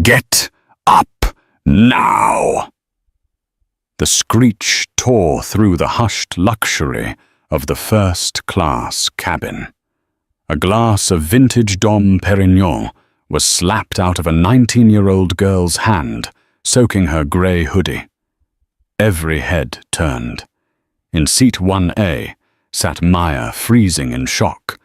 Get up now! The screech tore through the hushed luxury of the first-class cabin. A glass of vintage Dom Perignon was slapped out of a 19-year-old girl's hand, soaking her grey hoodie. Every head turned. In seat 1A sat Maya, freezing in shock.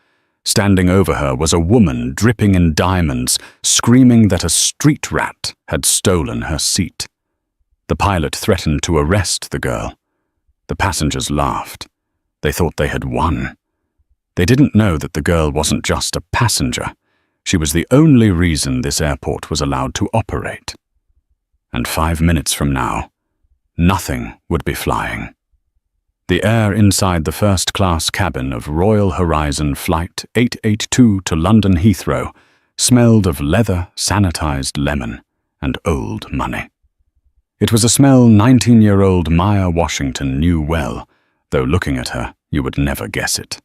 Standing over her was a woman dripping in diamonds, screaming that a street rat had stolen her seat. The pilot threatened to arrest the girl. The passengers laughed. They thought they had won. They didn't know that the girl wasn't just a passenger. She was the only reason this airport was allowed to operate. And 5 minutes from now, nothing would be flying. The air inside the first-class cabin of Royal Horizon Flight 882 to London Heathrow smelled of leather, sanitized lemon, and old money. It was a smell 19-year-old Maya Washington knew well, though looking at her, you would never guess it.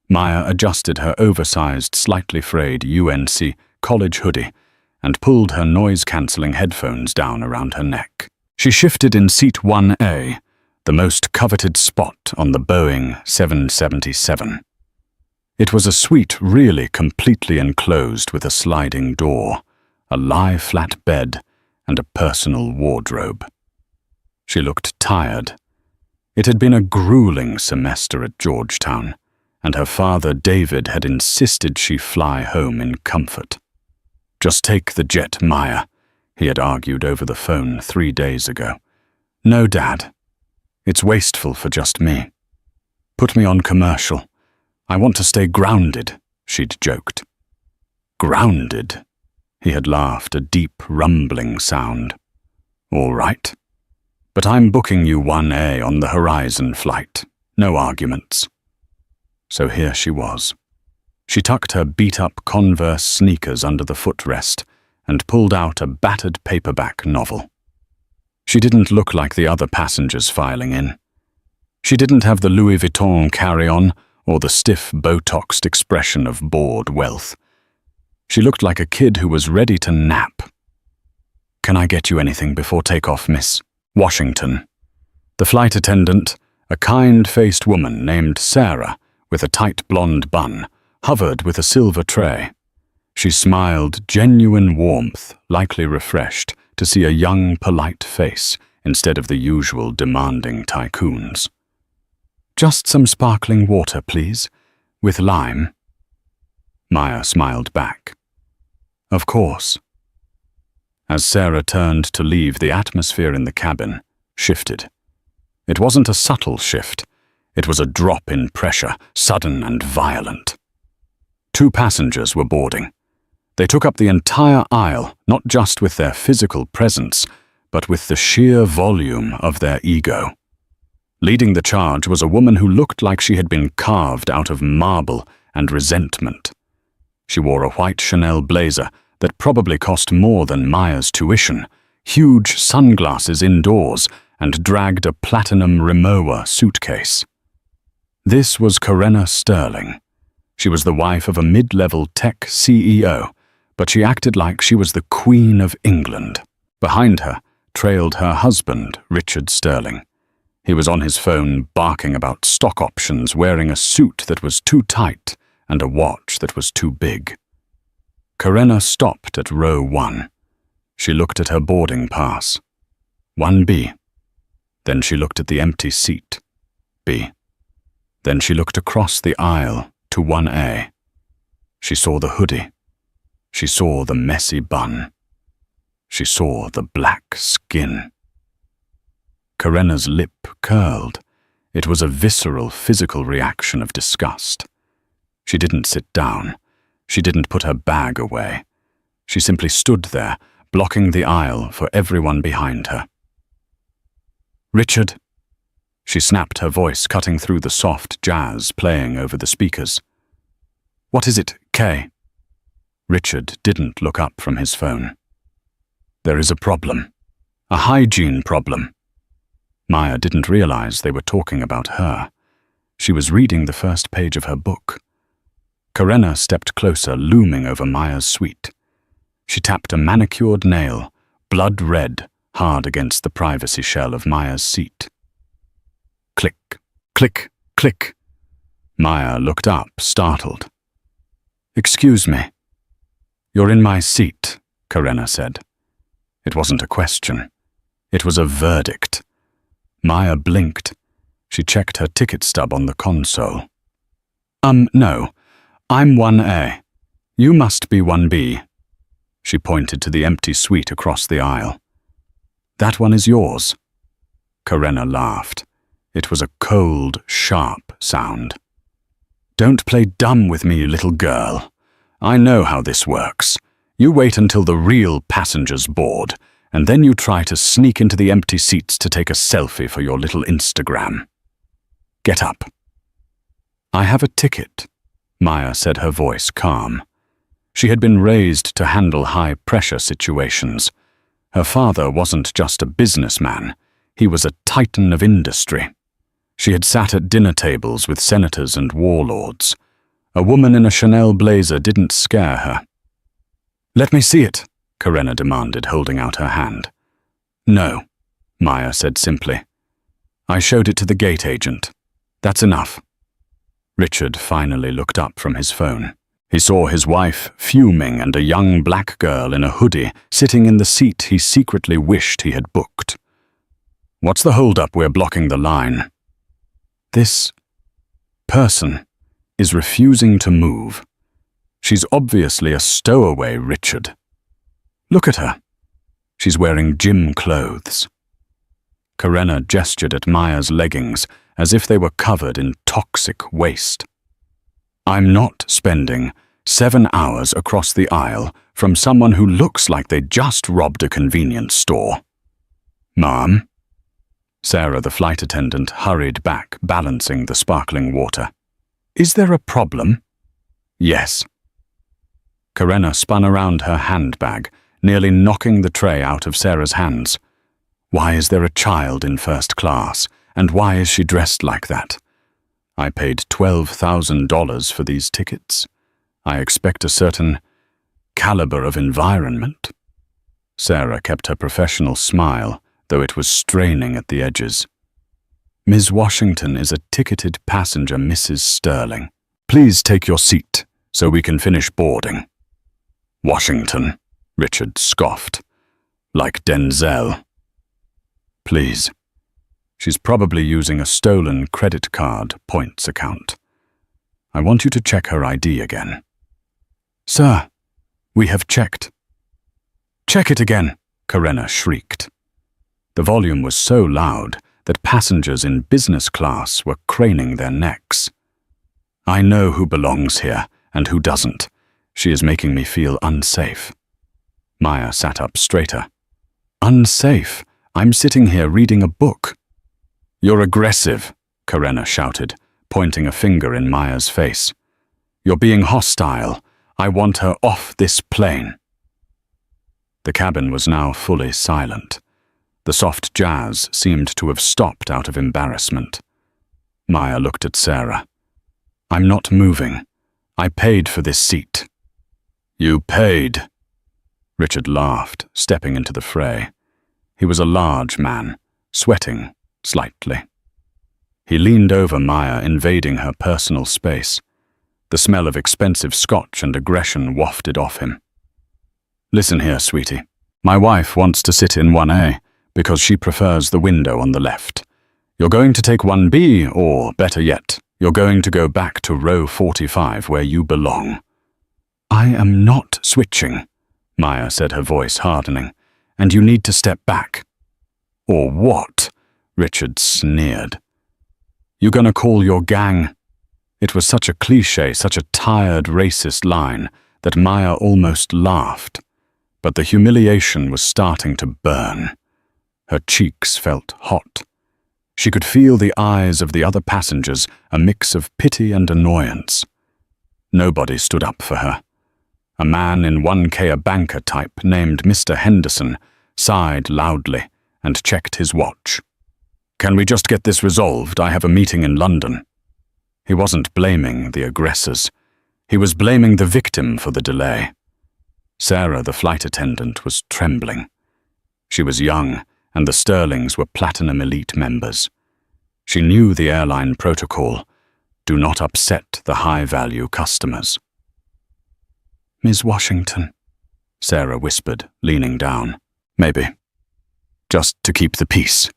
Maya adjusted her oversized, slightly frayed UNC college hoodie and pulled her noise-cancelling headphones down around her neck. She shifted in seat 1A, the most coveted spot on the Boeing 777. It was a suite really completely enclosed with a sliding door, a lie-flat bed, and a personal wardrobe. She looked tired. It had been a grueling semester at Georgetown, and her father David had insisted she fly home in comfort. "Just take the jet, Maya," he had argued over the phone 3 days ago. "No, Dad. It's wasteful for just me. Put me on commercial. I want to stay grounded," she'd joked. "Grounded?" He had laughed, a deep, rumbling sound. "All right. But I'm booking you 1A on the Horizon flight. No arguments." So here she was. She tucked her beat-up Converse sneakers under the footrest and pulled out a battered paperback novel. She didn't look like the other passengers filing in. She didn't have the Louis Vuitton carry-on or the stiff, Botoxed expression of bored wealth. She looked like a kid who was ready to nap. "Can I get you anything before takeoff, Miss Washington?" The flight attendant, a kind-faced woman named Sarah with a tight blonde bun, hovered with a silver tray. She smiled genuine warmth, likely refreshed, to see a young, polite face instead of the usual demanding tycoons. "Just some sparkling water, please, with lime." Maya smiled back. "Of course." As Sarah turned to leave, the atmosphere in the cabin shifted. It wasn't a subtle shift. It was a drop in pressure, sudden and violent. 2 passengers were boarding. They took up the entire aisle, not just with their physical presence, but with the sheer volume of their ego. Leading the charge was a woman who looked like she had been carved out of marble and resentment. She wore a white Chanel blazer that probably cost more than Maya's tuition, huge sunglasses indoors, and dragged a platinum Rimowa suitcase. This was Corinna Sterling. She was the wife of a mid-level tech CEO, but she acted like she was the Queen of England. Behind her trailed her husband, Richard Sterling. He was on his phone barking about stock options, wearing a suit that was too tight and a watch that was too big. Corinna stopped at row 1. She looked at her boarding pass. 1B. Then she looked at the empty seat. B. Then she looked across the aisle to 1A. She saw the hoodie. She saw the messy bun. She saw the black skin. Corinna's lip curled. It was a visceral, physical reaction of disgust. She didn't sit down. She didn't put her bag away. She simply stood there, blocking the aisle for everyone behind her. "Richard," she snapped, her voice cutting through the soft jazz playing over the speakers. "What is it, Kay?" Richard didn't look up from his phone. "There is a problem. A hygiene problem." Maya didn't realize they were talking about her. She was reading the first page of her book. Corinna stepped closer, looming over Maya's suite. She tapped a manicured nail, blood red, hard against the privacy shell of Maya's seat. Click, click, click. Maya looked up, startled. "Excuse me." "You're in my seat," Karenna said. It wasn't a question. It was a verdict. Maya blinked. She checked her ticket stub on the console. No. I'm 1A. You must be 1B." She pointed to the empty suite across the aisle. "That one is yours." Karenna laughed. It was a cold, sharp sound. "Don't play dumb with me, little girl. I know how this works. You wait until the real passengers board, and then you try to sneak into the empty seats to take a selfie for your little Instagram. Get up." "I have a ticket," Maya said, her voice calm. She had been raised to handle high-pressure situations. Her father wasn't just a businessman. He was a titan of industry. She had sat at dinner tables with senators and warlords. A woman in a Chanel blazer didn't scare her. "Let me see it," Karenna demanded, holding out her hand. "No," Maya said simply. "I showed it to the gate agent. That's enough." Richard finally looked up from his phone. He saw his wife fuming and a young black girl in a hoodie sitting in the seat he secretly wished he had booked. "What's the hold-up? We're blocking the line." "This person is refusing to move. She's obviously a stowaway, Richard. Look at her. She's wearing gym clothes." Karenna gestured at Maya's leggings as if they were covered in toxic waste. "I'm not spending 7 hours across the aisle from someone who looks like they just robbed a convenience store." "Ma'am?" Sarah, the flight attendant, hurried back, balancing the sparkling water. "Is there a problem?" "Yes." Karenna spun around her handbag, nearly knocking the tray out of Sarah's hands. "Why is there a child in first class, and why is she dressed like that? I paid $12,000 for these tickets. I expect a certain caliber of environment." Sarah kept her professional smile, though it was straining at the edges. "Ms. Washington is a ticketed passenger, Mrs. Sterling. Please take your seat so we can finish boarding." "Washington," Richard scoffed. "Like Denzel." "Please. She's probably using a stolen credit card points account. I want you to check her ID again." "Sir, we have checked." "Check it again," Karenna shrieked. The volume was so loud that passengers in business class were craning their necks. "I know who belongs here and who doesn't. She is making me feel unsafe." Maya sat up straighter. "Unsafe? I'm sitting here reading a book." "You're aggressive," Karenna shouted, pointing a finger in Maya's face. "You're being hostile. I want her off this plane." The cabin was now fully silent. The soft jazz seemed to have stopped out of embarrassment. Maya looked at Sarah. "I'm not moving. I paid for this seat." "You paid?" Richard laughed, stepping into the fray. He was a large man, sweating slightly. He leaned over Maya, invading her personal space. The smell of expensive scotch and aggression wafted off him. "Listen here, sweetie. My wife wants to sit in 1A because she prefers the window on the left. You're going to take 1B, or better yet, you're going to go back to row 45 where you belong." "I am not switching," Maya said, her voice hardening, "and you need to step back." "Or what?" Richard sneered. "You gonna call your gang?" It was such a cliché, such a tired, racist line that Maya almost laughed. But the humiliation was starting to burn. Her cheeks felt hot. She could feel the eyes of the other passengers, a mix of pity and annoyance. Nobody stood up for her. A man in 1K, a banker type named Mr. Henderson, sighed loudly and checked his watch. "Can we just get this resolved? I have a meeting in London." He wasn't blaming the aggressors. He was blaming the victim for the delay. Sarah, the flight attendant, was trembling. She was young, and the Sterlings were Platinum Elite members. She knew the airline protocol: do not upset the high-value customers. "Ms. Washington," Sarah whispered, leaning down. "Maybe. Just to keep the peace.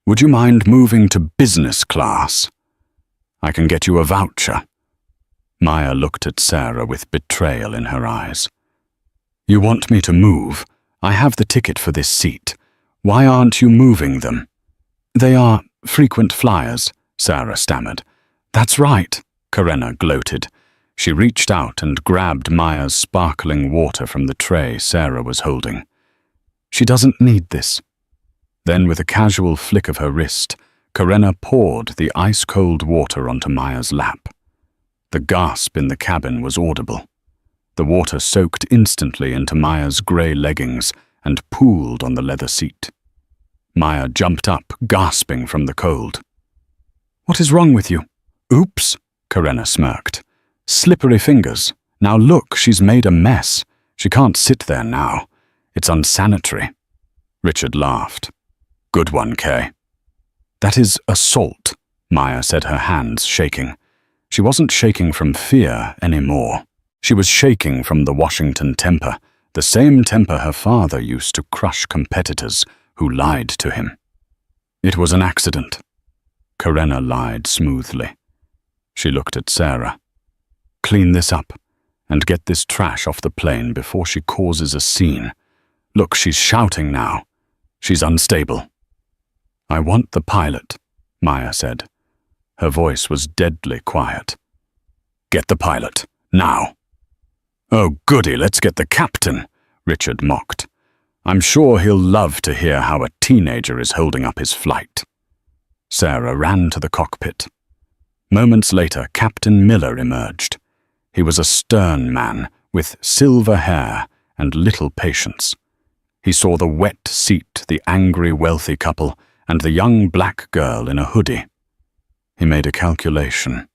Would you mind moving to business class? I can get you a voucher." Maya looked at Sarah with betrayal in her eyes. "You want me to move? I have the ticket for this seat. Why aren't you moving them?" "They are frequent flyers," Sarah stammered. "That's right," Karenna gloated. She reached out and grabbed Maya's sparkling water from the tray Sarah was holding. "She doesn't need this." Then, with a casual flick of her wrist, Karenna poured the ice-cold water onto Maya's lap. The gasp in the cabin was audible. The water soaked instantly into Maya's grey leggings and pooled on the leather seat. Maya jumped up, gasping from the cold. "What is wrong with you?" "Oops," Karenna smirked. "Slippery fingers. Now look, she's made a mess. She can't sit there now. It's unsanitary." Richard laughed. "Good one, Kay." "That is assault," Maya said, her hands shaking. She wasn't shaking from fear anymore. She was shaking from the Washington temper, the same temper her father used to crush competitors who lied to him. "It was an accident." Karenna lied smoothly. She looked at Sarah. "Clean this up and get this trash off the plane before she causes a scene. Look, she's shouting now. She's unstable." "I want the pilot," Maya said. Her voice was deadly quiet. "Get the pilot, now." "Oh, goody, let's get the captain," Richard mocked. "I'm sure he'll love to hear how a teenager is holding up his flight." Sarah ran to the cockpit. Moments later, Captain Miller emerged. He was a stern man with silver hair and little patience. He saw the wet seat, the angry wealthy couple, and the young black girl in a hoodie. He made a calculation.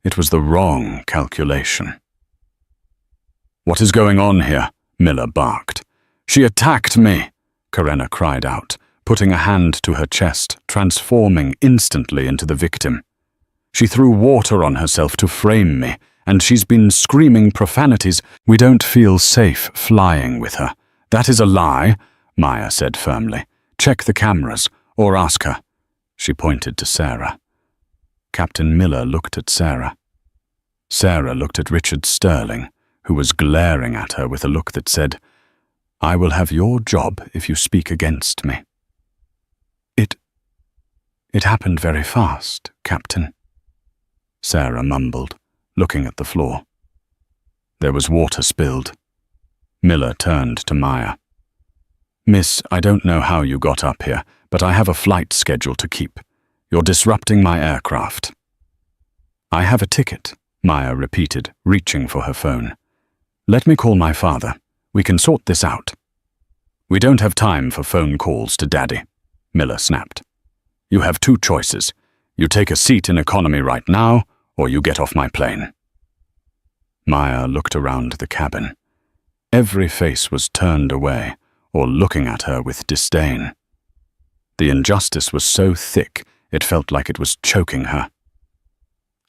It was the wrong calculation. "What is going on here?" Miller barked. "She attacked me," Karenna cried out, putting a hand to her chest, transforming instantly into the victim. "She threw water on herself to frame me, and she's been screaming profanities. We don't feel safe flying with her." "That is a lie," Maya said firmly. "Check the cameras, or ask her." She pointed to Sarah. Captain Miller looked at Sarah. Sarah looked at Richard Sterling, who was glaring at her with a look that said, "I will have your job if you speak against me." It happened very fast, Captain," Sarah mumbled, looking at the floor. There was water spilled. Miller turned to Maya. "Miss, I don't know how you got up here, but I have a flight schedule to keep. You're disrupting my aircraft." "I have a ticket," Maya repeated, reaching for her phone. "Let me call my father. We can sort this out." "We don't have time for phone calls to Daddy," Miller snapped. "You have two choices. You take a seat in economy right now, or you get off my plane." Maya looked around the cabin. Every face was turned away or looking at her with disdain. The injustice was so thick it felt like it was choking her.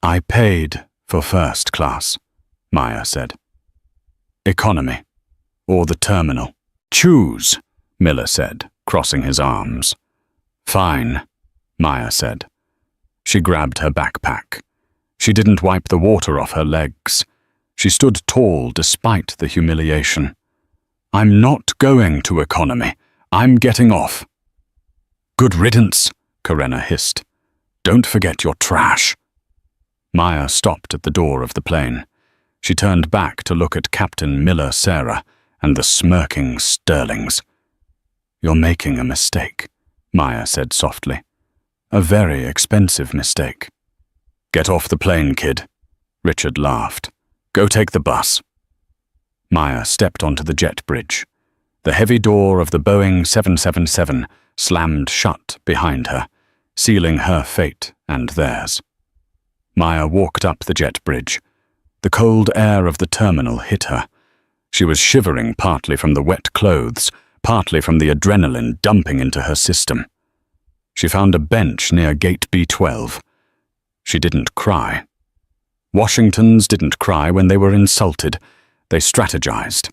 "I paid for first class," Maya said. "Economy, or the terminal. Choose," Miller said, crossing his arms. "Fine," Maya said. She grabbed her backpack. She didn't wipe the water off her legs. She stood tall despite the humiliation. "I'm not going to economy. I'm getting off." "Good riddance," Karenna hissed. "Don't forget your trash." Maya stopped at the door of the plane. She turned back to look at Captain Miller Sarah and the smirking Sterlings. "You're making a mistake," Maya said softly. "A very expensive mistake." "Get off the plane, kid," Richard laughed. "Go take the bus." Maya stepped onto the jet bridge. The heavy door of the Boeing 777 slammed shut behind her, sealing her fate and theirs. Maya walked up the jet bridge. The cold air of the terminal hit her. She was shivering partly from the wet clothes, partly from the adrenaline dumping into her system. She found a bench near gate B12. She didn't cry. Washingtons didn't cry when they were insulted. They strategized.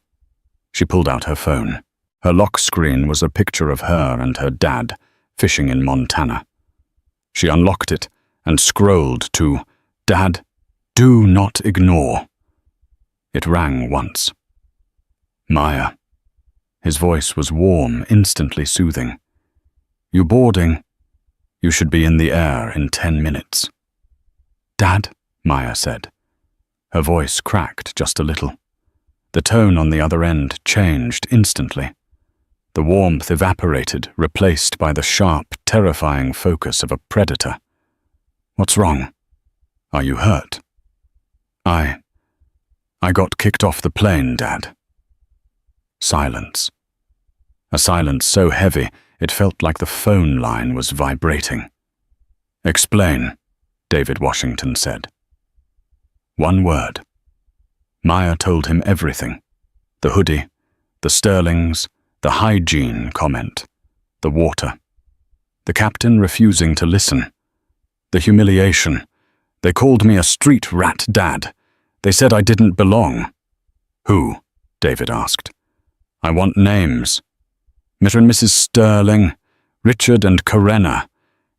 She pulled out her phone. Her lock screen was a picture of her and her dad fishing in Montana. She unlocked it and scrolled to, "Dad, do not ignore." It rang once. "Maya." His voice was warm, instantly soothing. "You boarding? You should be in the air in 10 minutes. "Dad," Maya said. Her voice cracked just a little. The tone on the other end changed instantly. The warmth evaporated, replaced by the sharp, terrifying focus of a predator. "What's wrong? Are you hurt?" I got kicked off the plane, Dad." Silence. A silence so heavy it felt like the phone line was vibrating. "Explain," David Washington said. One word. Maya told him everything. The hoodie, the Sterlings, the hygiene comment, the water. The captain refusing to listen. The humiliation. "They called me a street rat, Dad. They said I didn't belong." "Who?" David asked. "I want names. Mr. and Mrs. Sterling, Richard and Karenna,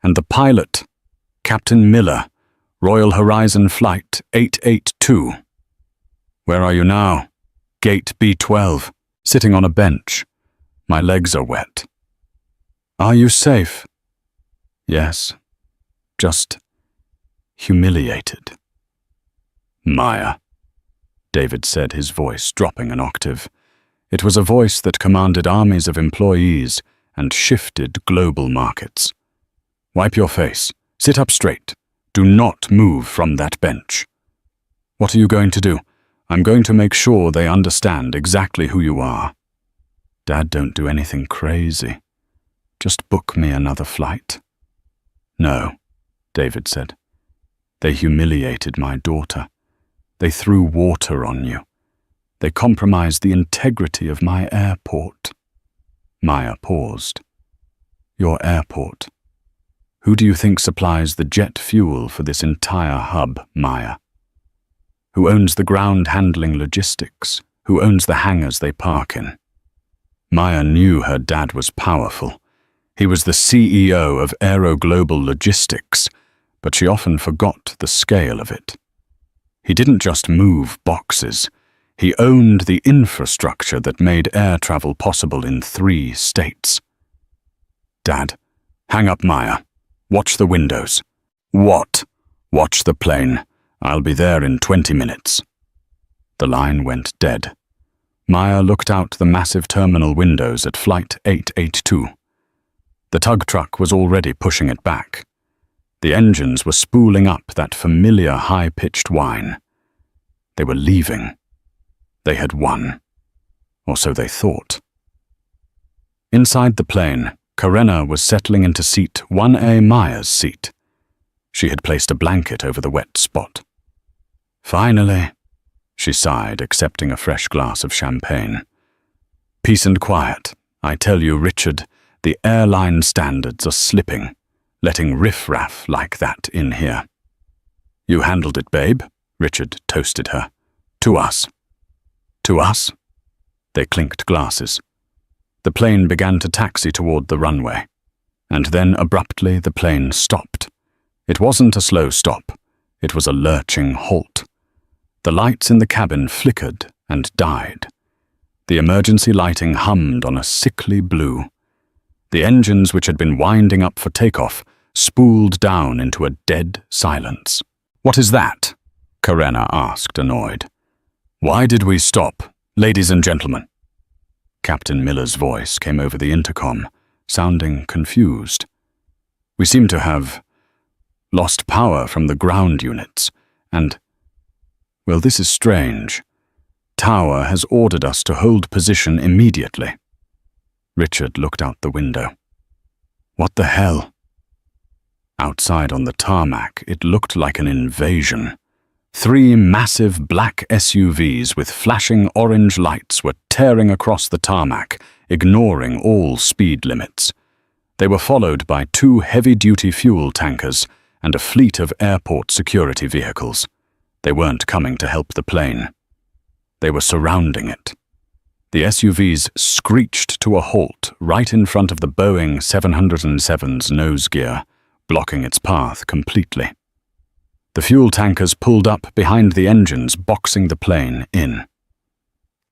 and the pilot, Captain Miller, Royal Horizon Flight 882. "Where are you now?" "Gate B12, sitting on a bench. My legs are wet." "Are you safe?" "Yes, just humiliated." "Maya," David said, his voice dropping an octave. It was a voice that commanded armies of employees and shifted global markets. "Wipe your face. Sit up straight. Do not move from that bench." "What are you going to do?" "I'm going to make sure they understand exactly who you are." "Dad, don't do anything crazy. Just book me another flight." "No," David said. "They humiliated my daughter. They threw water on you. They compromised the integrity of my airport." Maya paused. "Your airport? Who do you think supplies the jet fuel for this entire hub, Maya? Who owns the ground handling logistics? Who owns the hangars they park in?" Maya knew her dad was powerful. He was the CEO of Aero Global Logistics, but she often forgot the scale of it. He didn't just move boxes. He owned the infrastructure that made air travel possible in 3 states. "Dad, hang up Maya. Watch the windows." "What?" "Watch the plane. I'll be there in 20 minutes." The line went dead. Maya looked out the massive terminal windows at Flight 882. The tug truck was already pushing it back. The engines were spooling up that familiar high-pitched whine. They were leaving. They had won. Or so they thought. Inside the plane, Karenna was settling into seat 1A, Maya's seat. She had placed a blanket over the wet spot. "Finally," she sighed, accepting a fresh glass of champagne. "Peace and quiet. I tell you, Richard, the airline standards are slipping, letting riff-raff like that in here." "You handled it, babe," Richard toasted her. "To us." "To us?" They clinked glasses. The plane began to taxi toward the runway, and then abruptly the plane stopped. It wasn't a slow stop. It was a lurching halt. The lights in the cabin flickered and died. The emergency lighting hummed on a sickly blue. The engines, which had been winding up for takeoff, spooled down into a dead silence. "What is that?" Karenna asked, annoyed. "Why did we stop, ladies and gentlemen?" Captain Miller's voice came over the intercom, sounding confused. "We seem to have lost power from the ground units, and, well, this is strange. Tower has ordered us to hold position immediately." Richard looked out the window. "What the hell?" Outside on the tarmac, it looked like an invasion. 3 massive black SUVs with flashing orange lights were tearing across the tarmac, ignoring all speed limits. They were followed by 2 heavy-duty fuel tankers and a fleet of airport security vehicles. They weren't coming to help the plane. They were surrounding it. The SUVs screeched to a halt right in front of the Boeing 707's nose gear, blocking its path completely. The fuel tankers pulled up behind the engines, boxing the plane in.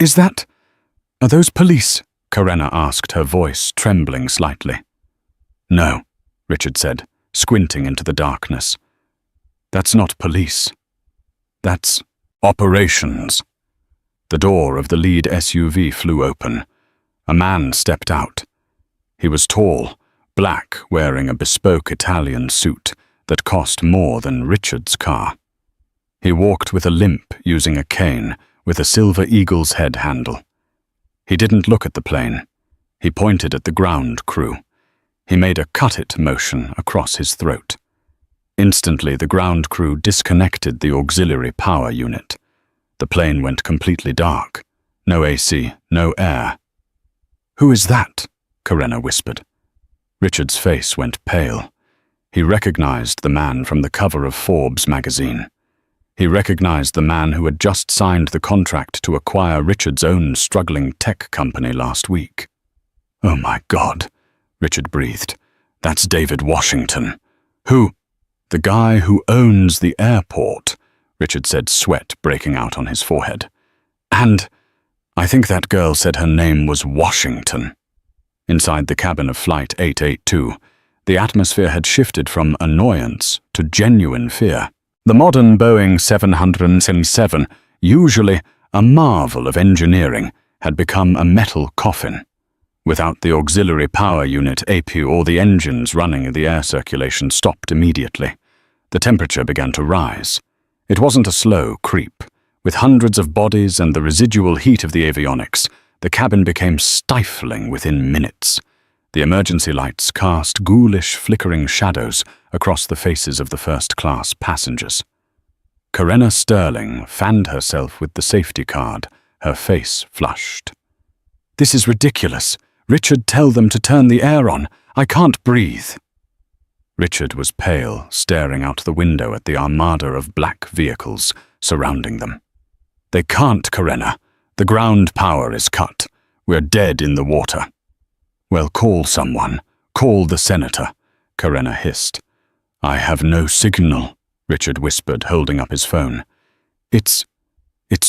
Are those police? Karenna asked, her voice trembling slightly. No, Richard said, squinting into the darkness. That's not police. That's operations. The door of the lead SUV flew open. A man stepped out. He was tall, black, wearing a bespoke Italian suit that cost more than Richard's car. He walked with a limp, using a cane with a silver eagle's head handle. He didn't look at the plane. He pointed at the ground crew. He made a cut-it motion across his throat. Instantly, the ground crew disconnected the auxiliary power unit. The plane went completely dark. No AC, no air. Who is that? Karenna whispered. Richard's face went pale. He recognized the man from the cover of Forbes magazine. He recognized the man who had just signed the contract to acquire Richard's own struggling tech company last week. Oh my God, Richard breathed. That's David Washington. Who? The guy who owns the airport, Richard said, sweat breaking out on his forehead. And I think that girl said her name was Washington. Inside the cabin of Flight 882, the atmosphere had shifted from annoyance to genuine fear. The modern Boeing 707, usually a marvel of engineering, had become a metal coffin. Without the auxiliary power unit APU or the engines running, the air circulation stopped immediately. The temperature began to rise. It wasn't a slow creep. With hundreds of bodies and the residual heat of the avionics, the cabin became stifling within minutes. The emergency lights cast ghoulish, flickering shadows across the faces of the first-class passengers. Karenna Sterling fanned herself with the safety card, her face flushed. This is ridiculous. Richard, tell them to turn the air on. I can't breathe. Richard was pale, staring out the window at the armada of black vehicles surrounding them. They can't, Karenna. The ground power is cut. We're dead in the water. Well, call someone. Call the senator, Karenna hissed. I have no signal, Richard whispered, holding up his phone. It's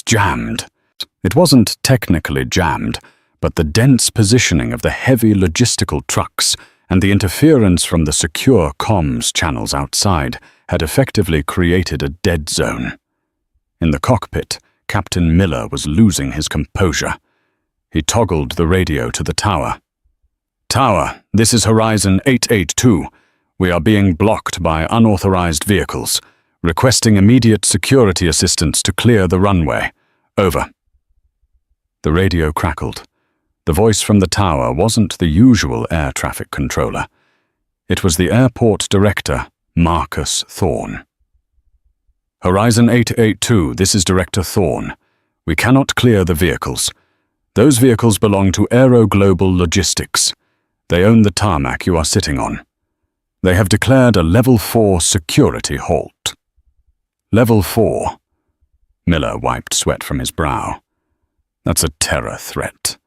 jammed. It wasn't technically jammed, but the dense positioning of the heavy logistical trucks and the interference from the secure comms channels outside had effectively created a dead zone. In the cockpit, Captain Miller was losing his composure. He toggled the radio to the tower. Tower, this is Horizon 882. We are being blocked by unauthorized vehicles, requesting immediate security assistance to clear the runway. Over. The radio crackled. The voice from the tower wasn't the usual air traffic controller. It was the airport director, Marcus Thorne. Horizon 882, this is Director Thorne. We cannot clear the vehicles. Those vehicles belong to Aero Global Logistics. They own the tarmac you are sitting on. They have declared a Level 4 security halt. Level 4. Miller wiped sweat from his brow. That's a terror threat.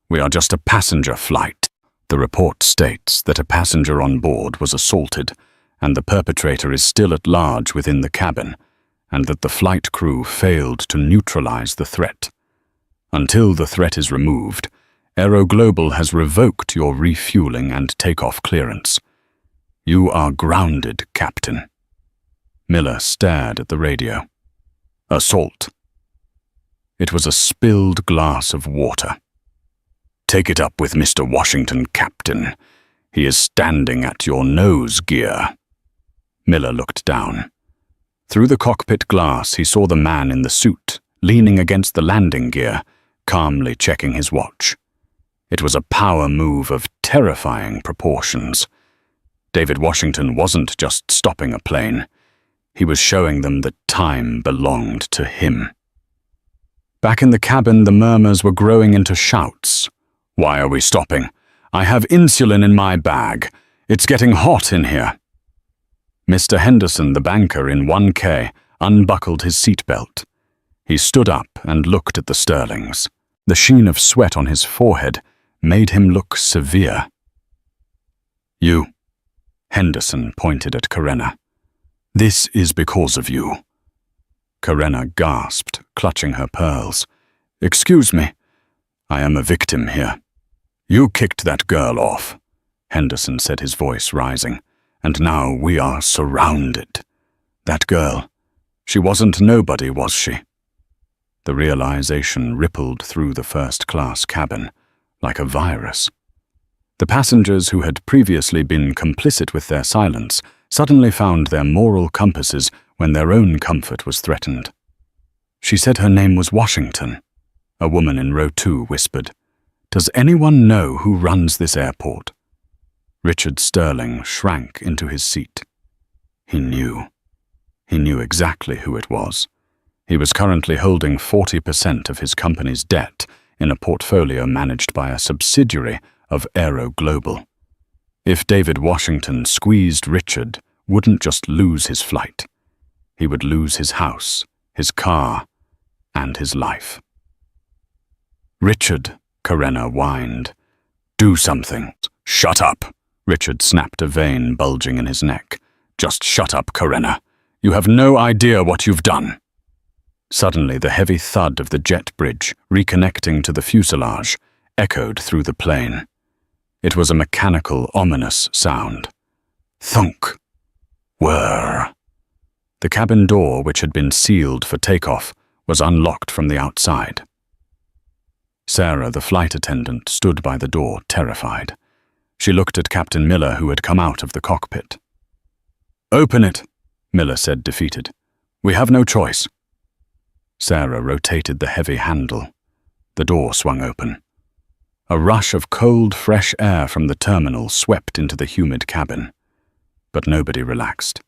We are just a passenger flight. The report states that a passenger on board was assaulted, and the perpetrator is still at large within the cabin, and that the flight crew failed to neutralize the threat. Until the threat is removed, Aero Global has revoked your refueling and takeoff clearance. You are grounded, Captain. Miller stared at the radio. Assault. It was a spilled glass of water. Take it up with Mr. Washington, Captain. He is standing at your nose gear. Miller looked down. Through the cockpit glass, he saw the man in the suit, leaning against the landing gear, calmly checking his watch. It was a power move of terrifying proportions. David Washington wasn't just stopping a plane. He was showing them that time belonged to him. Back in the cabin, the murmurs were growing into shouts. "Why are we stopping? I have insulin in my bag. It's getting hot in here." Mr. Henderson, the banker in 1K, unbuckled his seatbelt. He stood up and looked at the Sterlings. The sheen of sweat on his forehead made him look severe. "You," Henderson pointed at Karenna. "This is because of you." Karenna gasped, clutching her pearls. "Excuse me. I am a victim here." "You kicked that girl off," Henderson said, his voice rising. "And now we are surrounded. That girl, she wasn't nobody, was she?" The realization rippled through the first-class cabin like a virus. The passengers who had previously been complicit with their silence suddenly found their moral compasses when their own comfort was threatened. "She said her name was Washington," a woman in row 2 whispered. "Does anyone know who runs this airport?" Richard Sterling shrank into his seat. He knew. He knew exactly who it was. He was currently holding 40% of his company's debt in a portfolio managed by a subsidiary of Aero Global. If David Washington squeezed Richard, wouldn't just lose his flight. He would lose his house, his car, and his life. "Richard," Karenna whined. "Do something." "Shut up," Richard snapped, a vein bulging in his neck. "Just shut up, Karenna. You have no idea what you've done." Suddenly, the heavy thud of the jet bridge, reconnecting to the fuselage, echoed through the plane. It was a mechanical, ominous sound. Thunk. Whirr. The cabin door, which had been sealed for takeoff, was unlocked from the outside. Sarah, the flight attendant, stood by the door, terrified. She looked at Captain Miller, who had come out of the cockpit. "Open it," Miller said, defeated. "We have no choice." Sarah rotated the heavy handle. The door swung open. A rush of cold, fresh air from the terminal swept into the humid cabin. But nobody relaxed,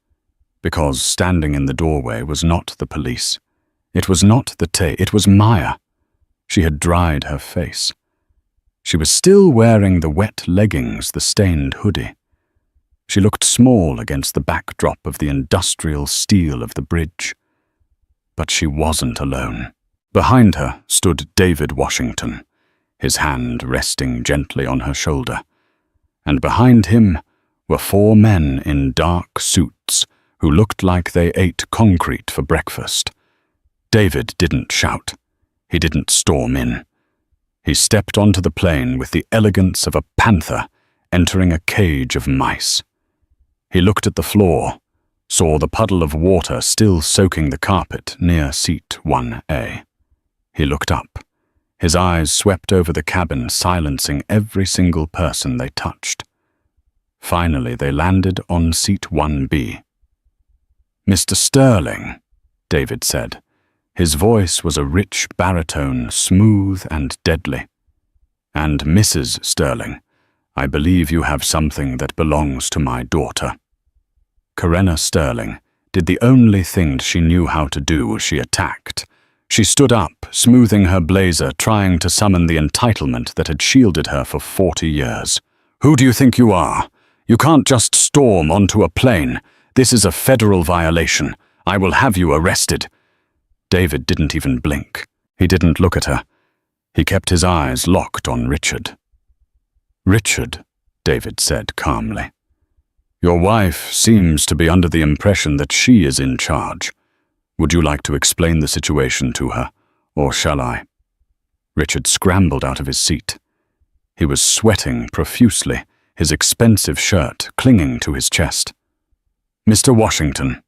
because standing in the doorway was not the police. It was not it was Maya. She had dried her face. She was still wearing the wet leggings, the stained hoodie. She looked small against the backdrop of the industrial steel of the bridge. But she wasn't alone. Behind her stood David Washington, his hand resting gently on her shoulder. And behind him were 4 men in dark suits who looked like they ate concrete for breakfast. David didn't shout. He didn't storm in. He stepped onto the plane with the elegance of a panther entering a cage of mice. He looked at the floor, saw the puddle of water still soaking the carpet near seat 1A. He looked up. His eyes swept over the cabin, silencing every single person they touched. Finally, they landed on seat 1B. "Mr. Sterling," David said. His voice was a rich baritone, smooth and deadly. "And Mrs. Sterling, I believe you have something that belongs to my daughter." Karenna Sterling did the only thing she knew how to do as she attacked. She stood up, smoothing her blazer, trying to summon the entitlement that had shielded her for 40 years. "Who do you think you are? You can't just storm onto a plane. This is a federal violation. I will have you arrested." David didn't even blink. He didn't look at her. He kept his eyes locked on Richard. "Richard," David said calmly, "your wife seems to be under the impression that she is in charge. Would you like to explain the situation to her, or shall I?" Richard scrambled out of his seat. He was sweating profusely, his expensive shirt clinging to his chest. "Mr. Washington."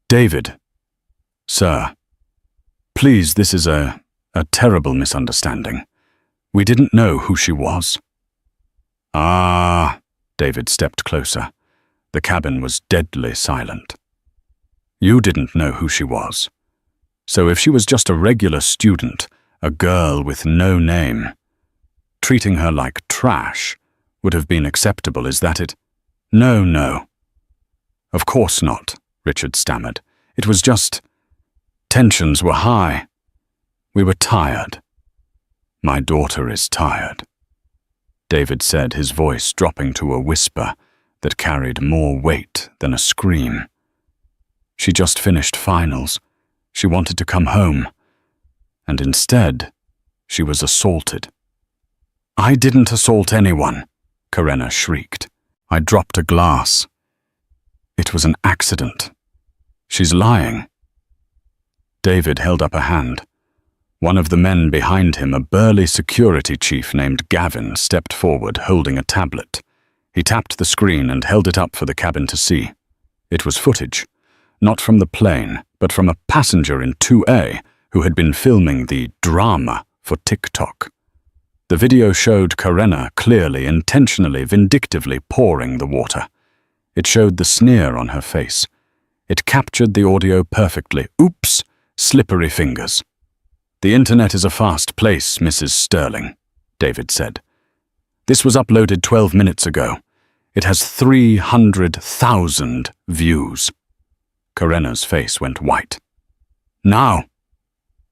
"David." "Sir. Please, this is a terrible misunderstanding. We didn't know who she was." "Ah," David stepped closer. The cabin was deadly silent. "You didn't know who she was. So if she was just a regular student, a girl with no name, treating her like trash would have been acceptable, is that it?" No. Of course not," Richard stammered. It was just... Tensions were high. We were tired. My daughter is tired, David said, his voice dropping to a whisper that carried more weight than a scream. She just finished finals. She wanted to come home. And instead, she was assaulted. I didn't assault anyone, Karenna shrieked. I dropped a glass. It was an accident. She's lying. David held up a hand. One of the men behind him, a burly security chief named Gavin, stepped forward, holding a tablet. He tapped the screen and held it up for the cabin to see. It was footage, not from the plane, but from a passenger in 2A who had been filming the drama for TikTok. The video showed Karenna clearly, intentionally, vindictively pouring the water. It showed the sneer on her face. It captured the audio perfectly. Oops, slippery fingers. The internet is a fast place, Mrs. Sterling, David said. This was uploaded 12 minutes ago. It has 300,000 views. Karenna's face went white. Now!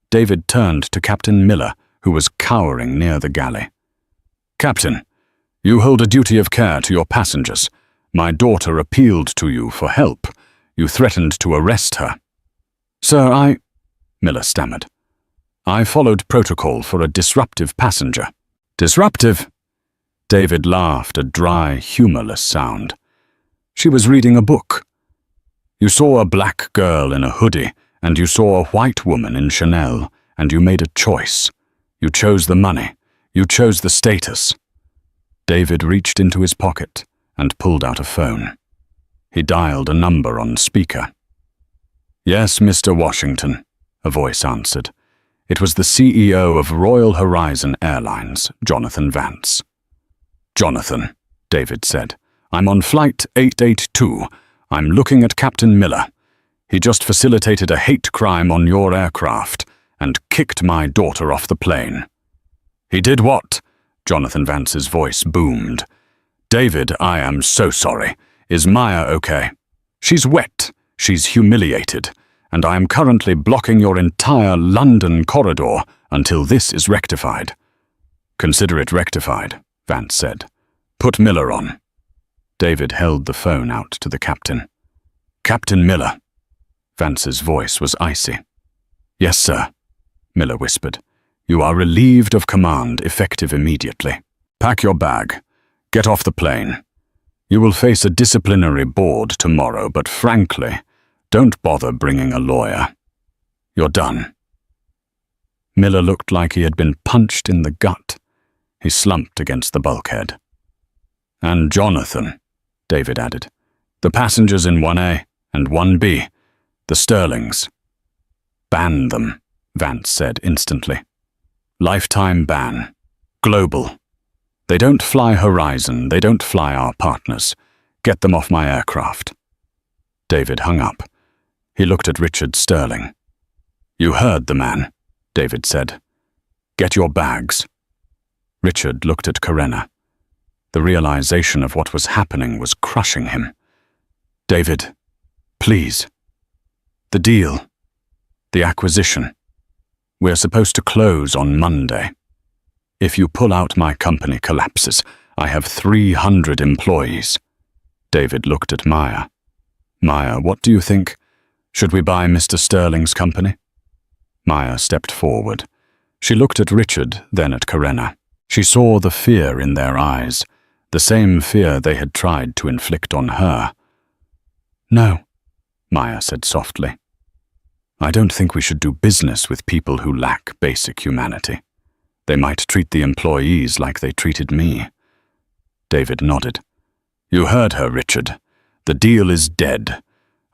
David turned to Captain Miller, who was cowering near the galley. Captain, you hold a duty of care to your passengers. My daughter appealed to you for help. You threatened to arrest her. Sir, Miller stammered. I followed protocol for a disruptive passenger. Disruptive? David laughed, a dry, humorless sound. She was reading a book. You saw a black girl in a hoodie, and you saw a white woman in Chanel, and you made a choice. You chose the money. You chose the status. David reached into his pocket and pulled out a phone. He dialed a number on speaker. Yes, Mr. Washington, a voice answered. It was the CEO of Royal Horizon Airlines, Jonathan Vance. Jonathan, David said, I'm on flight 882. I'm looking at Captain Miller. He just facilitated a hate crime on your aircraft and kicked my daughter off the plane. He did what? Jonathan Vance's voice boomed. David, I am so sorry. Is Maya okay? She's wet. She's humiliated. And I am currently blocking your entire London corridor until this is rectified. Consider it rectified, Vance said. Put Miller on. David held the phone out to the captain. Captain Miller. Vance's voice was icy. Yes, sir, Miller whispered. You are relieved of command, effective immediately. Pack your bag. Get off the plane. You will face a disciplinary board tomorrow, but frankly, don't bother bringing a lawyer. You're done. Miller looked like he had been punched in the gut. He slumped against the bulkhead. And Jonathan, David added. The passengers in 1A and 1B, the Sterlings. Ban them, Vance said instantly. Lifetime ban. Global. They don't fly Horizon, they don't fly our partners. Get them off my aircraft. David hung up. He looked at Richard Sterling. You heard the man, David said. Get your bags. Richard looked at Karenna. The realization of what was happening was crushing him. David, please. The deal. The acquisition. We're supposed to close on Monday. If you pull out, my company collapses. I have 300 employees. David looked at Maya. Maya, what do you think? Should we buy Mr. Sterling's company? Maya stepped forward. She looked at Richard, then at Karenna. She saw the fear in their eyes, the same fear they had tried to inflict on her. No, Maya said softly. I don't think we should do business with people who lack basic humanity. They might treat the employees like they treated me. David nodded. You heard her, Richard. The deal is dead.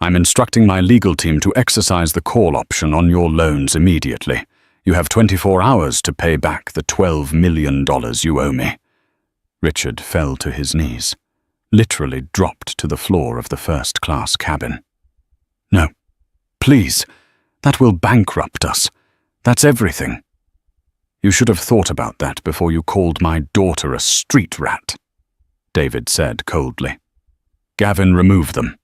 I'm instructing my legal team to exercise the call option on your loans immediately. You have 24 hours to pay back the $12 million you owe me. Richard fell to his knees, literally dropped to the floor of the first-class cabin. No, please, that will bankrupt us. That's everything. You should have thought about that before you called my daughter a street rat, David said coldly. Gavin, remove them.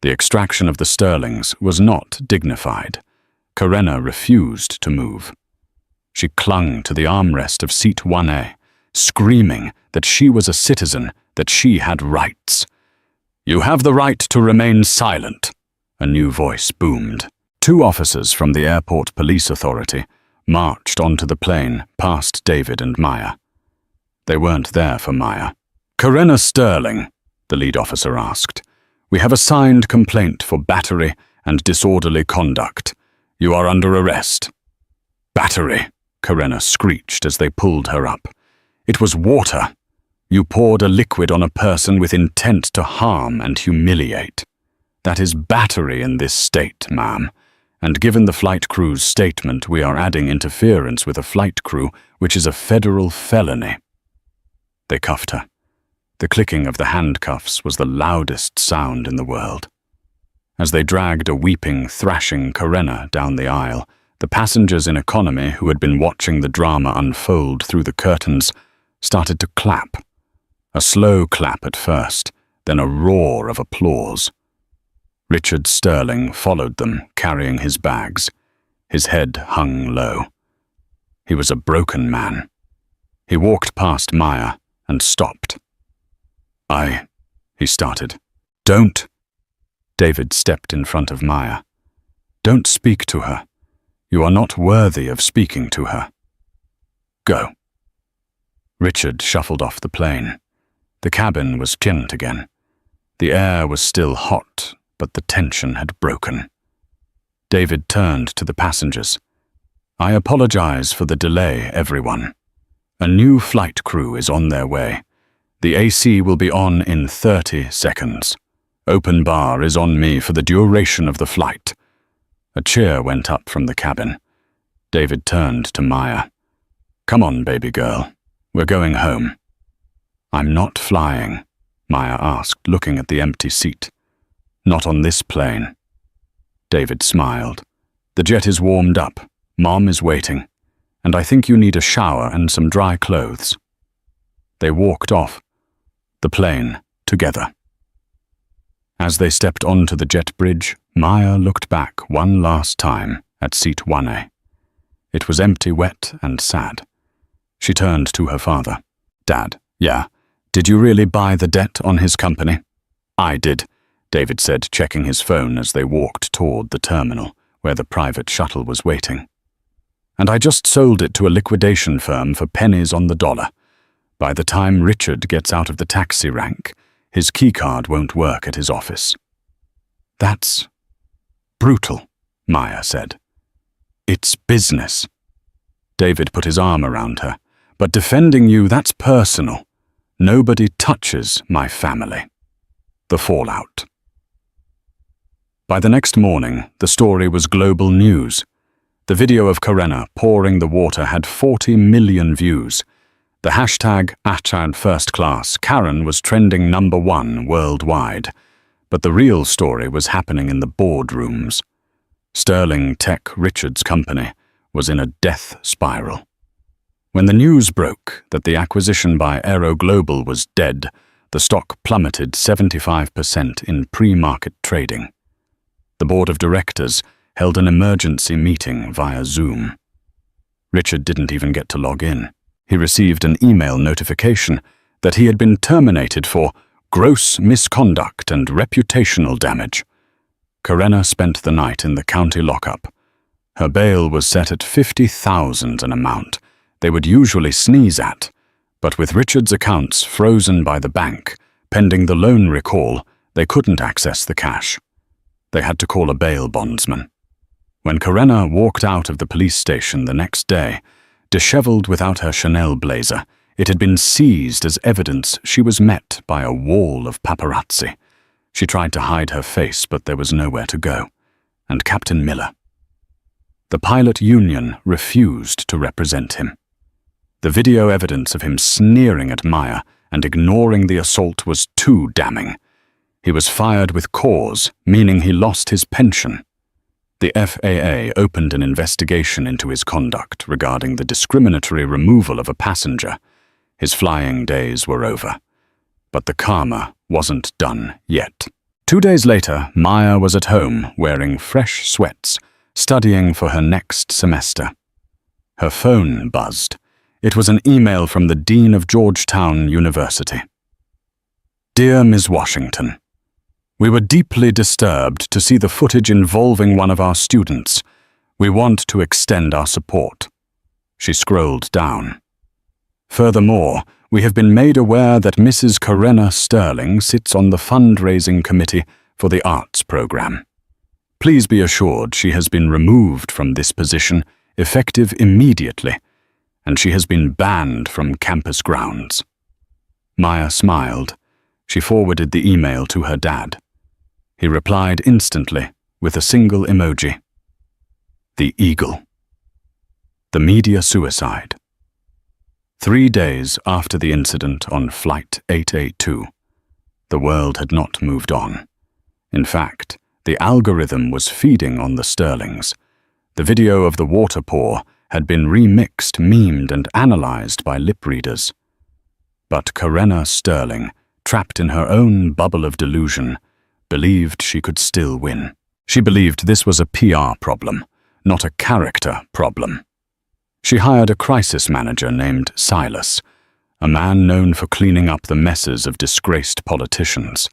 The extraction of the sterlings was not dignified. Karenna refused to move. She clung to the armrest of seat 1A, screaming that she was a citizen, that she had rights. "You have the right to remain silent," a new voice boomed. 2 officers from the airport police authority marched onto the plane past David and Maya. They weren't there for Maya. "Karenna Sterling," the lead officer asked, "we have a signed complaint for battery and disorderly conduct. You are under arrest." "Battery," Karenna screeched as they pulled her up. "It was water. You poured a liquid on a person with intent to harm and humiliate. That is battery in this state, ma'am. And given the flight crew's statement, we are adding interference with a flight crew, which is a federal felony." They cuffed her. The clicking of the handcuffs was the loudest sound in the world. As they dragged a weeping, thrashing Karenna down the aisle, the passengers in economy who had been watching the drama unfold through the curtains started to clap. A slow clap at first, then a roar of applause. Richard Sterling followed them, carrying his bags. His head hung low. He was a broken man. He walked past Maya and stopped. He started. "Don't." David stepped in front of Maya. "Don't speak to her. You are not worthy of speaking to her. Go." Richard shuffled off the plane. The cabin was chinned again. The air was still hot, but the tension had broken. David turned to the passengers. "I apologize for the delay, everyone. A new flight crew is on their way. The AC will be on in 30 seconds. Open bar is on me for the duration of the flight." A cheer went up from the cabin. David turned to Maya. "Come on, baby girl. We're going home." "I'm not flying," Maya asked, looking at the empty seat. "Not on this plane." David smiled. "The jet is warmed up. Mom is waiting. And I think you need a shower and some dry clothes." They walked off the plane together. As they stepped onto the jet bridge, Maya looked back one last time at seat 1A. It was empty, wet, and sad. She turned to her father. "Dad, yeah, did you really buy the debt on his company?" "I did," David said, checking his phone as they walked toward the terminal, where the private shuttle was waiting. "And I just sold it to a liquidation firm for pennies on the dollar. By the time Richard gets out of the taxi rank, his keycard won't work at his office." "That's brutal," Maya said. "It's business." David put his arm around her. "But defending you, that's personal. Nobody touches my family." The fallout. By the next morning, the story was global news. The video of Karenna pouring the water had 40 million views. The hashtag #FirstClass Karen was trending #1 worldwide. But the real story was happening in the boardrooms. Sterling Tech Richard's company was in a death spiral. When the news broke that the acquisition by Aero Global was dead, the stock plummeted 75% in pre-market trading. The board of directors held an emergency meeting via Zoom. Richard didn't even get to log in. He received an email notification that he had been terminated for gross misconduct and reputational damage. Karenna spent the night in the county lockup. Her bail was set at $50,000, an amount they would usually sneeze at, but with Richard's accounts frozen by the bank, pending the loan recall, they couldn't access the cash. They had to call a bail bondsman. When Karenna walked out of the police station the next day, disheveled without her Chanel blazer, it had been seized as evidence she was met by a wall of paparazzi. She tried to hide her face, but there was nowhere to go. And Captain Miller. The pilot union refused to represent him. The video evidence of him sneering at Maya and ignoring the assault was too damning. He was fired with cause, meaning he lost his pension. The FAA opened an investigation into his conduct regarding the discriminatory removal of a passenger. His flying days were over. But the karma wasn't done yet. 2 days later, Maya was at home wearing fresh sweats, studying for her next semester. Her phone buzzed. It was an email from the Dean of Georgetown University. Dear Ms. Washington, we were deeply disturbed to see the footage involving one of our students. We want to extend our support. She scrolled down. Furthermore, we have been made aware that Mrs. Karenna Sterling sits on the fundraising committee for the arts program. Please be assured she has been removed from this position, effective immediately, and she has been banned from campus grounds. Maya smiled. She forwarded the email to her dad. He replied instantly with a single emoji. The eagle. The media suicide. 3 days after the incident on Flight 882, the world had not moved on. In fact, the algorithm was feeding on the Sterlings. The video of the water pour had been remixed, memed, and analyzed by lip readers. But Karenna Sterling, trapped in her own bubble of delusion, believed she could still win. She believed this was a PR problem, not a character problem. She hired a crisis manager named Silas, a man known for cleaning up the messes of disgraced politicians.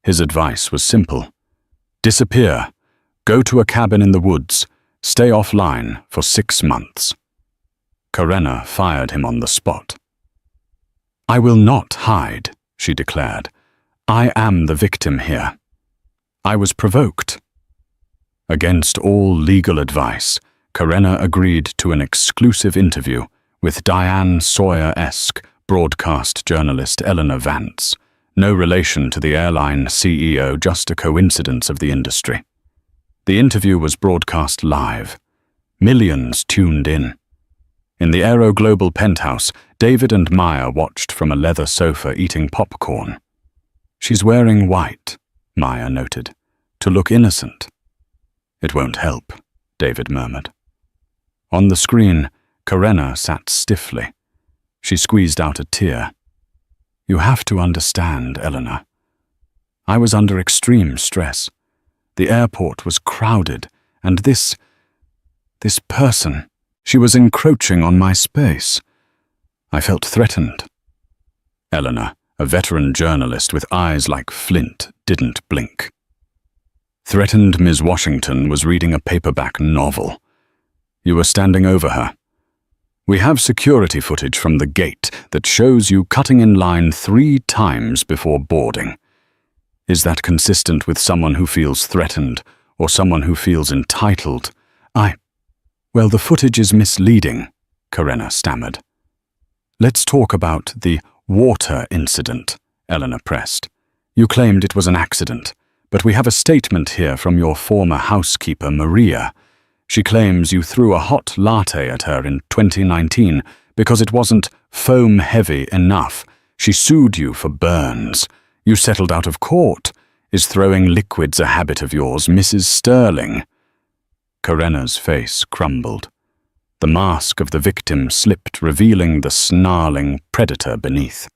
His advice was simple. Disappear, go to a cabin in the woods, stay offline for 6 months. Karenna fired him on the spot. I will not hide, she declared. I am the victim here. I was provoked. Against all legal advice, Karenna agreed to an exclusive interview with Diane Sawyer-esque broadcast journalist Eleanor Vance, no relation to the airline CEO, just a coincidence of the industry. The interview was broadcast live. Millions tuned in. In the Aero Global penthouse, David and Maya watched from a leather sofa eating popcorn. She's wearing white, Maya noted, to look innocent. It won't help, David murmured. On the screen, Karenna sat stiffly. She squeezed out a tear. You have to understand, Eleanor. I was under extreme stress. The airport was crowded, and this person, she was encroaching on my space. I felt threatened. Eleanor, a veteran journalist with eyes like flint, didn't blink. Threatened Ms. Washington was reading a paperback novel. You were standing over her. We have security footage from the gate that shows you cutting in line 3 times before boarding. Is that consistent with someone who feels threatened or someone who feels entitled? Well, the footage is misleading, Karenna stammered. Let's talk about the water incident, Eleanor pressed. You claimed it was an accident, but we have a statement here from your former housekeeper, Maria. She claims you threw a hot latte at her in 2019 because it wasn't foam-heavy enough. She sued you for burns. You settled out of court. Is throwing liquids a habit of yours, Mrs. Sterling? Karenna's face crumbled. The mask of the victim slipped, revealing the snarling predator beneath.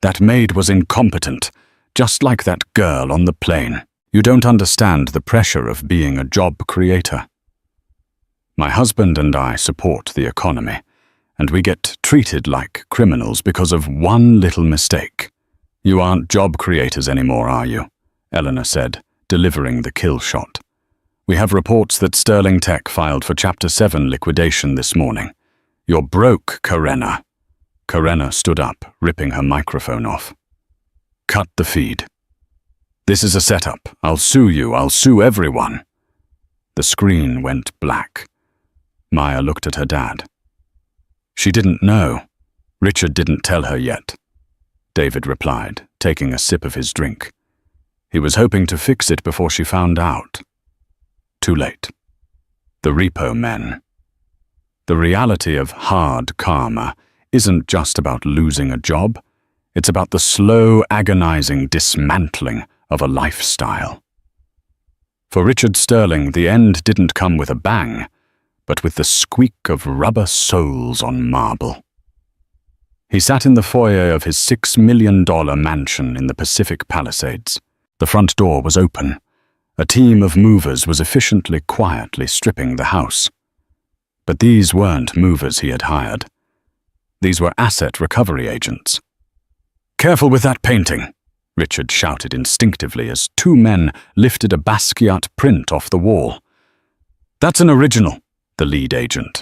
That maid was incompetent, just like that girl on the plane. You don't understand the pressure of being a job creator. My husband and I support the economy, and we get treated like criminals because of one little mistake. You aren't job creators anymore, are you? Eleanor said, delivering the kill shot. We have reports that Sterling Tech filed for Chapter 7 liquidation this morning. You're broke, Karenna. Karenna stood up, ripping her microphone off. Cut the feed. This is a setup. I'll sue you. I'll sue everyone. The screen went black. Maya looked at her dad. She didn't know. Richard didn't tell her yet. David replied, taking a sip of his drink. He was hoping to fix it before she found out. Too late. The repo men. The reality of hard karma isn't just about losing a job. It's about the slow, agonizing dismantling of a lifestyle. For Richard Sterling, the end didn't come with a bang, but with the squeak of rubber soles on marble. He sat in the foyer of his $6 million mansion in the Pacific Palisades. The front door was open. A team of movers was efficiently, quietly stripping the house. But these weren't movers he had hired. These were asset recovery agents. "Careful with that painting," Richard shouted instinctively as two men lifted a Basquiat print off the wall. "That's an original," the lead agent.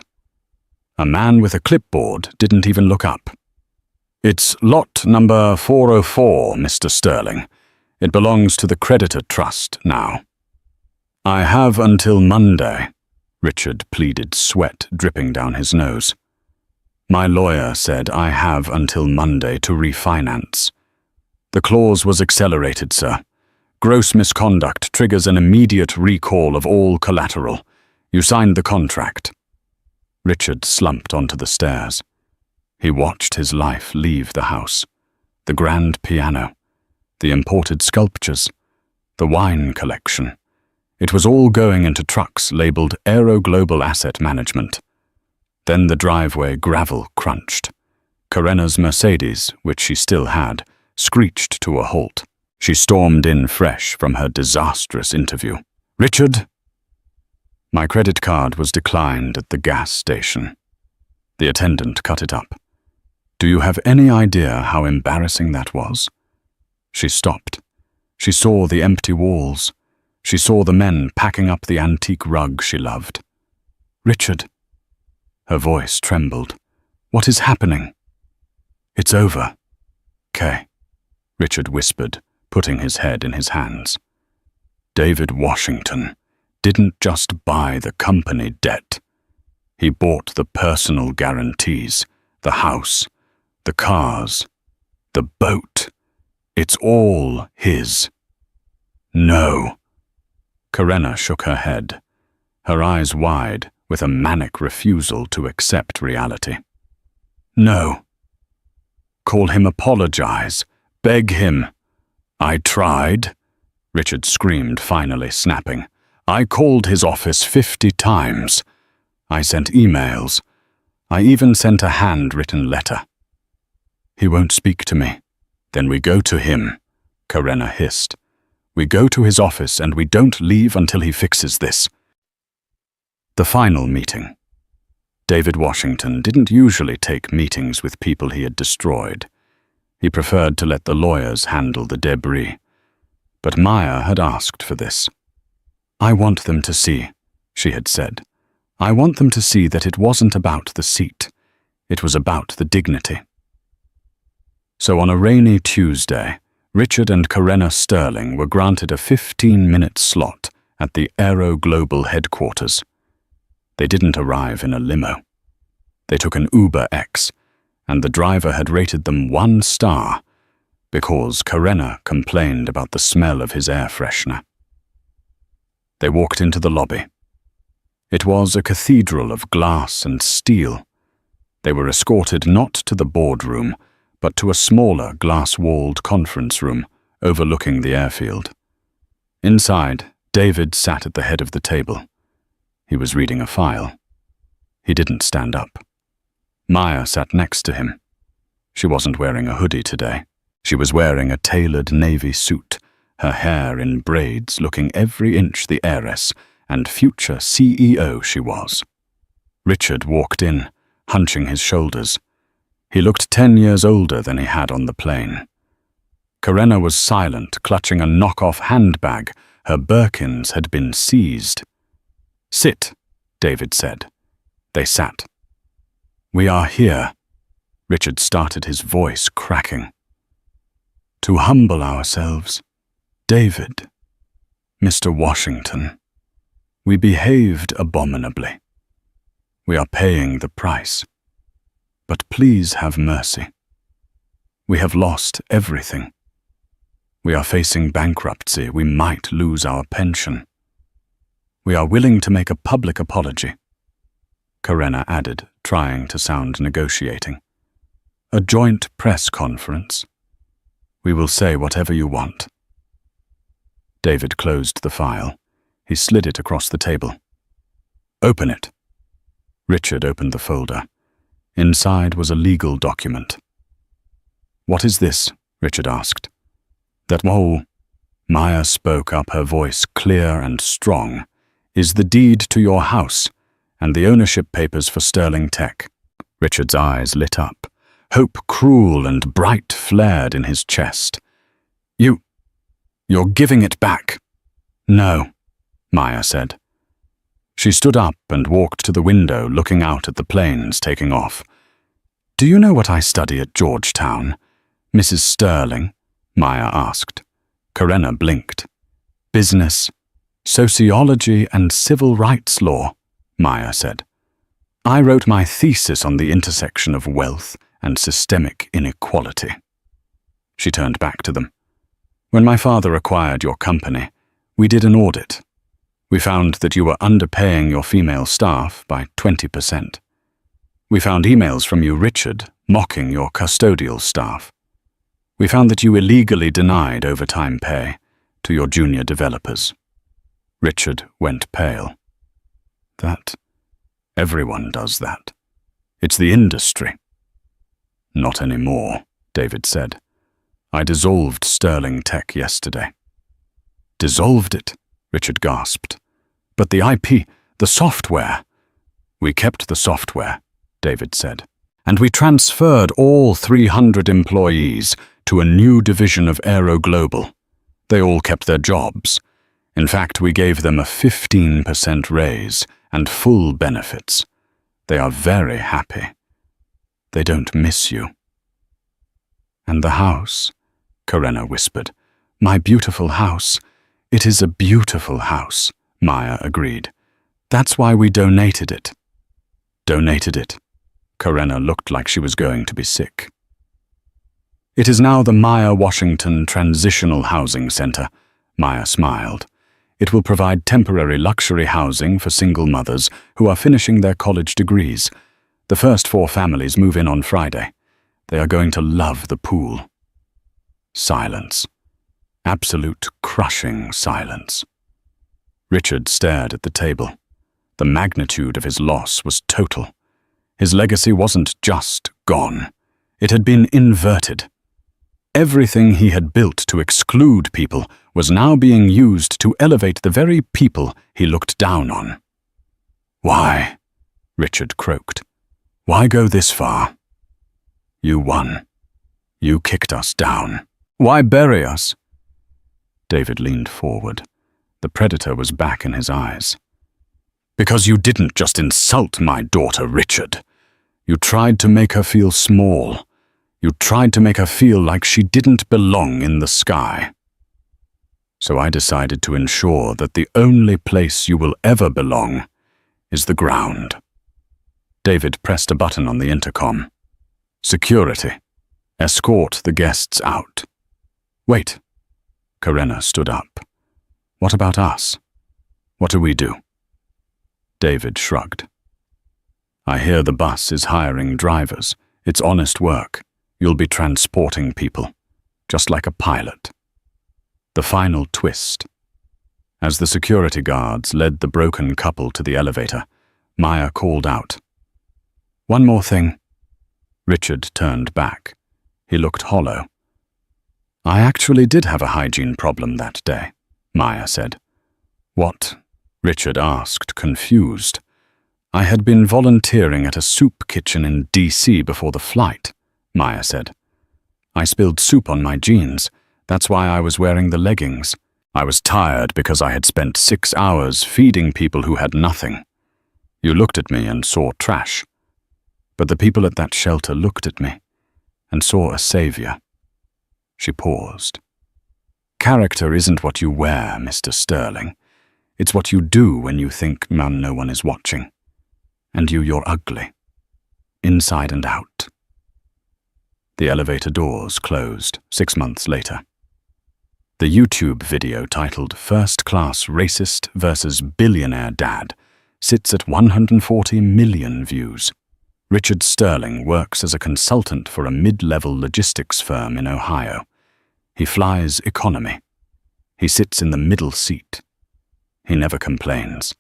A man with a clipboard didn't even look up. "It's lot number 404, Mr. Sterling. It belongs to the creditor trust now." "I have until Monday," Richard pleaded, sweat dripping down his nose. "My lawyer said I have until Monday to refinance. The clause was accelerated, sir. Gross misconduct triggers an immediate recall of all collateral. You signed the contract." Richard slumped onto the stairs. He watched his life leave the house. The grand piano, the imported sculptures, the wine collection. It was all going into trucks labeled Aero Global Asset Management. Then the driveway gravel crunched. Karena's Mercedes, which she still had, screeched to a halt. She stormed in fresh from her disastrous interview. "Richard?" "My credit card was declined at the gas station." The attendant cut it up. "Do you have any idea how embarrassing that was?" She stopped. She saw the empty walls. She saw the men packing up the antique rug she loved. "Richard." Her voice trembled. "What is happening?" "It's over." "Kay," Richard whispered, putting his head in his hands. "David Washington didn't just buy the company debt. He bought the personal guarantees, the house, the cars, the boat. It's all his." "No." Karena shook her head, her eyes wide with a manic refusal to accept reality. "No." "Call him, apologize, beg him." "I tried," Richard screamed, finally snapping. "I called his office 50 times. I sent emails. I even sent a handwritten letter." "He won't speak to me." "Then we go to him," Karena hissed. "We go to his office and we don't leave until he fixes this." The final meeting. David Washington didn't usually take meetings with people he had destroyed. He preferred to let the lawyers handle the debris. But Maya had asked for this. "I want them to see," she had said. "I want them to see that it wasn't about the seat. It was about the dignity." So on a rainy Tuesday, Richard and Karena Sterling were granted a 15-minute slot at the Aero Global headquarters. They didn't arrive in a limo. They took an Uber X, and the driver had rated them 1 star because Karena complained about the smell of his air freshener. They walked into the lobby. It was a cathedral of glass and steel. They were escorted not to the boardroom, but to a smaller glass-walled conference room overlooking the airfield. Inside, David sat at the head of the table. He was reading a file. He didn't stand up. Maya sat next to him. She wasn't wearing a hoodie today. She was wearing a tailored navy suit, her hair in braids, looking every inch the heiress and future CEO she was. Richard walked in, hunching his shoulders. He looked 10 years older than he had on the plane. Karena was silent, clutching a knockoff handbag. Her Birkins had been seized. "Sit," David said. They sat. "We are here," Richard started, his voice cracking, "to humble ourselves. David, Mr. Washington, we behaved abominably. We are paying the price. But please have mercy. We have lost everything. We are facing bankruptcy. We might lose our pension. We are willing to make a public apology," Karena added, trying to sound negotiating. "A joint press conference. We will say whatever you want." David closed the file. He slid it across the table. "Open it." Richard opened the folder. Inside was a legal document. "What is this?" Richard asked. "That whole..." Maya spoke up, her voice clear and strong, "is the deed to your house and the ownership papers for Sterling Tech." Richard's eyes lit up. Hope, cruel and bright, flared in his chest. You're giving it back." "No," Maya said. She stood up and walked to the window, looking out at the planes taking off. "Do you know what I study at Georgetown, Mrs. Sterling?" Maya asked. Karenna blinked. "Business, sociology and civil rights law," Maya said. "I wrote my thesis on the intersection of wealth and systemic inequality." She turned back to them. "When my father acquired your company, we did an audit. We found that you were underpaying your female staff by 20%. We found emails from you, Richard, mocking your custodial staff. We found that you illegally denied overtime pay to your junior developers." Richard went pale. Everyone does that. It's the industry." "Not anymore," David said. "I dissolved Sterling Tech yesterday." "Dissolved it?" Richard gasped. "But the IP, the software." "We kept the software," David said. "And we transferred all 300 employees to a new division of Aero Global. They all kept their jobs. In fact, we gave them a 15% raise and full benefits. They are very happy. They don't miss you." "And the house," Karenna whispered. "My beautiful house. It is a beautiful house," Maya agreed. "That's why we donated it." "Donated it?" Karenna looked like she was going to be sick. "It is now the Maya Washington Transitional Housing Center," Maya smiled. "It will provide temporary luxury housing for single mothers who are finishing their college degrees. The first 4 families move in on Friday. They are going to love the pool." Silence. Absolute crushing silence. Richard stared at the table. The magnitude of his loss was total. His legacy wasn't just gone. It had been inverted. Everything he had built to exclude people was now being used to elevate the very people he looked down on. "Why?" Richard croaked. "Why go this far? You won. You kicked us down. Why bury us?" David leaned forward. The predator was back in his eyes. "Because you didn't just insult my daughter, Richard. You tried to make her feel small. You tried to make her feel like she didn't belong in the sky. So I decided to ensure that the only place you will ever belong is the ground." David pressed a button on the intercom. "Security. Escort the guests out." "Wait." Karenna stood up. "What about us? What do we do?" David shrugged. "I hear the bus is hiring drivers. It's honest work. You'll be transporting people, just like a pilot." The final twist. As the security guards led the broken couple to the elevator, Maya called out, "One more thing." Richard turned back. He looked hollow. "I actually did have a hygiene problem that day," Maya said. "What?" Richard asked, confused. "I had been volunteering at a soup kitchen in D.C. before the flight," Maya said. "I spilled soup on my jeans. That's why I was wearing the leggings. I was tired because I had spent 6 hours feeding people who had nothing. You looked at me and saw trash. But the people at that shelter looked at me and saw a savior." She paused. "Character isn't what you wear, Mr. Sterling. It's what you do when you think no one is watching. And you're ugly. Inside and out." The elevator doors closed 6 months later. The YouTube video titled "First Class Racist vs. Billionaire Dad" sits at 140 million views. Richard Sterling works as a consultant for a mid-level logistics firm in Ohio. He flies economy. He sits in the middle seat. He never complains.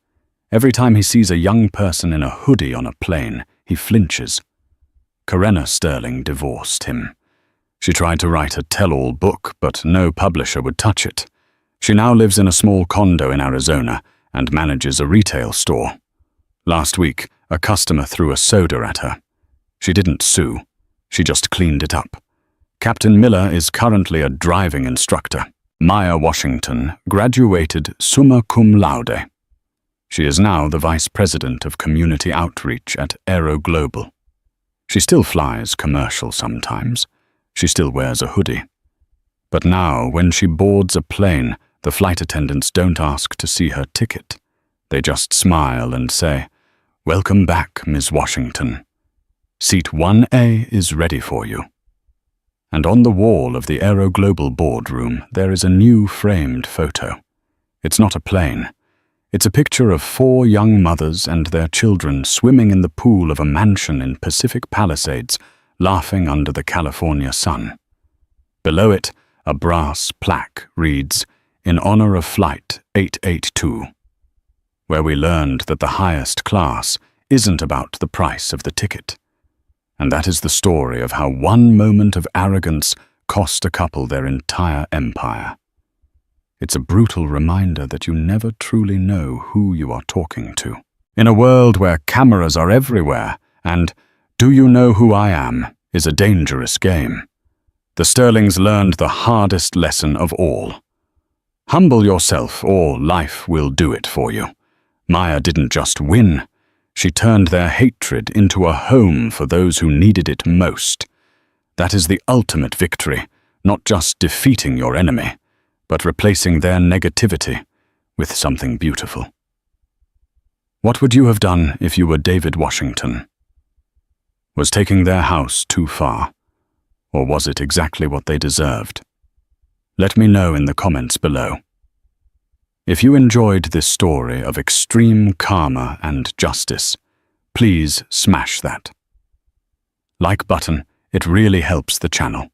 Every time he sees a young person in a hoodie on a plane, he flinches. Karenna Sterling divorced him. She tried to write a tell-all book, but no publisher would touch it. She now lives in a small condo in Arizona and manages a retail store. Last week, a customer threw a soda at her. She didn't sue. She just cleaned it up. Captain Miller is currently a driving instructor. Maya Washington graduated summa cum laude. She is now the Vice President of Community Outreach at Aero Global. She still flies commercial sometimes. She still wears a hoodie. But now, when she boards a plane, the flight attendants don't ask to see her ticket. They just smile and say, "Welcome back, Ms. Washington. Seat 1A is ready for you." And on the wall of the Aero Global boardroom, there is a new framed photo. It's not a plane. It's a picture of 4 young mothers and their children swimming in the pool of a mansion in Pacific Palisades, laughing under the California sun. Below it, a brass plaque reads, "In honor of Flight 882, where we learned that the highest class isn't about the price of the ticket. And that is the story of how one moment of arrogance cost a couple their entire empire. It's a brutal reminder that you never truly know who you are talking to. In a world where cameras are everywhere and "do you know who I am" is a dangerous game, the Sterlings learned the hardest lesson of all. Humble yourself or life will do it for you. Maya didn't just win. She turned their hatred into a home for those who needed it most. That is the ultimate victory, not just defeating your enemy, but replacing their negativity with something beautiful. What would you have done if you were David Washington? Was taking their house too far? Or was it exactly what they deserved? Let me know in the comments below. If you enjoyed this story of extreme karma and justice, please smash that like button. It really helps the channel.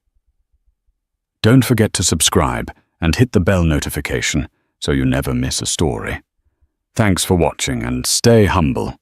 Don't forget to subscribe and hit the bell notification so you never miss a story. Thanks for watching and stay humble.